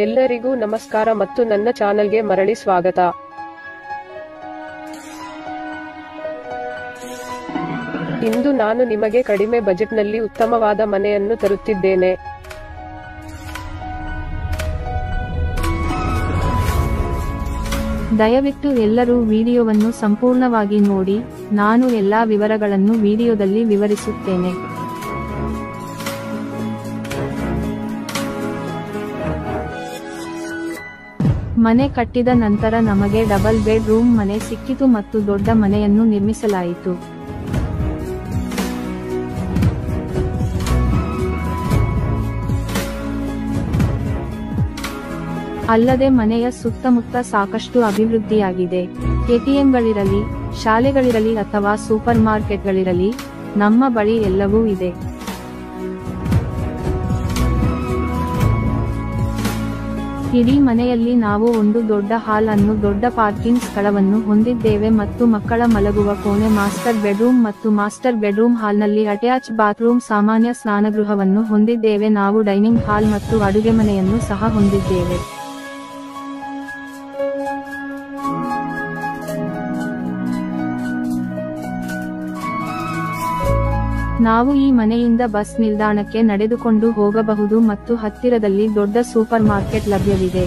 ಎಲ್ಲರಿಗೂ ನಮಸ್ಕಾರ ಮತ್ತು ನನ್ನ ಚಾನೆಲ್ಗೆ ಮರಳಿ ಸ್ವಾಗತ. ಇಂದು ನಾನು ನಿಮಗೆ ಕಡಿಮೆ ಬಜೆಟ್ನಲ್ಲಿ ಉತ್ತಮವಾದ ಮನೆಯನ್ನು ತರುತ್ತಿದ್ದೇನೆ. ದಯವಿಟ್ಟು ಎಲ್ಲರೂ ವಿಡಿಯೋವನ್ನು ಸಂಪೂರ್ಣವಾಗಿ ನೋಡಿ. ನಾನು ಎಲ್ಲಾ ವಿವರಗಳನ್ನು ವಿಡಿಯೋದಲ್ಲಿ ವಿವರಿಸುತ್ತೇನೆ. ಮನೆ ಕಟ್ಟಿದ ನಂತರ ನಮಗೆ ಡಬಲ್ ಬೆಡ್ ರೂಮ್ ಮನೆ ಸಿಕ್ಕಿತು ಮತ್ತು ದೊಡ್ಡ ಮನೆಯನ್ನು ನಿರ್ಮಿಸಲಾಯಿತು. ಅಲ್ಲದೆ ಮನೆಯ ಸುತ್ತಮುತ್ತ ಸಾಕಷ್ಟು ಅಭಿವೃದ್ಧಿಯಾಗಿದೆ. ಎಟಿಎಂಗಳಿರಲಿ, ಶಾಲೆಗಳಿರಲಿ ಅಥವಾ ಸೂಪರ್ ಮಾರ್ಕೆಟ್ಗಳಿರಲಿ, ನಮ್ಮ ಬಳಿ ಎಲ್ಲವೂ ಇದೆ. ಇಡೀ ಮನೆಯಲ್ಲಿ ನಾವು ಒಂದು ದೊಡ್ಡ ಹಾಲ್ ಅನ್ನು, ದೊಡ್ಡ ಪಾರ್ಕಿಂಗ್ ಸ್ಥಳವನ್ನು ಹೊಂದಿದ್ದೇವೆ ಮತ್ತು ಮಕ್ಕಳ ಮಲಗುವ ಕೋಣೆ, ಮಾಸ್ಟರ್ ಬೆಡ್ರೂಮ್ ಮತ್ತು ಮಾಸ್ಟರ್ ಬೆಡ್ರೂಮ್ ಹಾಲ್ನಲ್ಲಿ ಅಟ್ಯಾಚ್ ಬಾತ್ರೂಮ್, ಸಾಮಾನ್ಯ ಸ್ನಾನಗೃಹವನ್ನು ಹೊಂದಿದ್ದೇವೆ. ನಾವು ಡೈನಿಂಗ್ ಹಾಲ್ ಮತ್ತು ಅಡುಗೆಮನೆಯನ್ನು ಸಹ ಹೊಂದಿದ್ದೇವೆ. ನಾವು ಈ ಮನೆಯಿಂದ ಬಸ್ ನಿಲ್ದಾಣಕ್ಕೆ ನಡೆದುಕೊಂಡು ಹೋಗಬಹುದು ಮತ್ತು ಹತ್ತಿರದಲ್ಲಿ ದೊಡ್ಡ ಸೂಪರ್ ಮಾರ್ಕೆಟ್ ಲಭ್ಯವಿದೆ.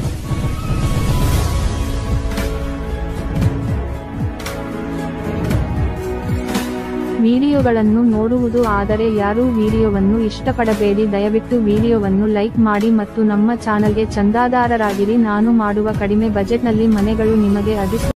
ವಿಡಿಯೋಗಳನ್ನು ನೋಡುವುದು ಆದರೆ ಯಾರೂ ವಿಡಿಯೋವನ್ನು ಇಷ್ಟಪಡಬೇಡಿ. ದಯವಿಟ್ಟು ವಿಡಿಯೋವನ್ನು ಲೈಕ್ ಮಾಡಿ ಮತ್ತು ನಮ್ಮ ಚಾನೆಲ್ಗೆ ಚಂದಾದಾರರಾಗಿರಿ. ನಾನು ಮಾಡುವ ಕಡಿಮೆ ಬಜೆಟ್ನಲ್ಲಿ ಮನೆಗಳು ನಿಮಗೆ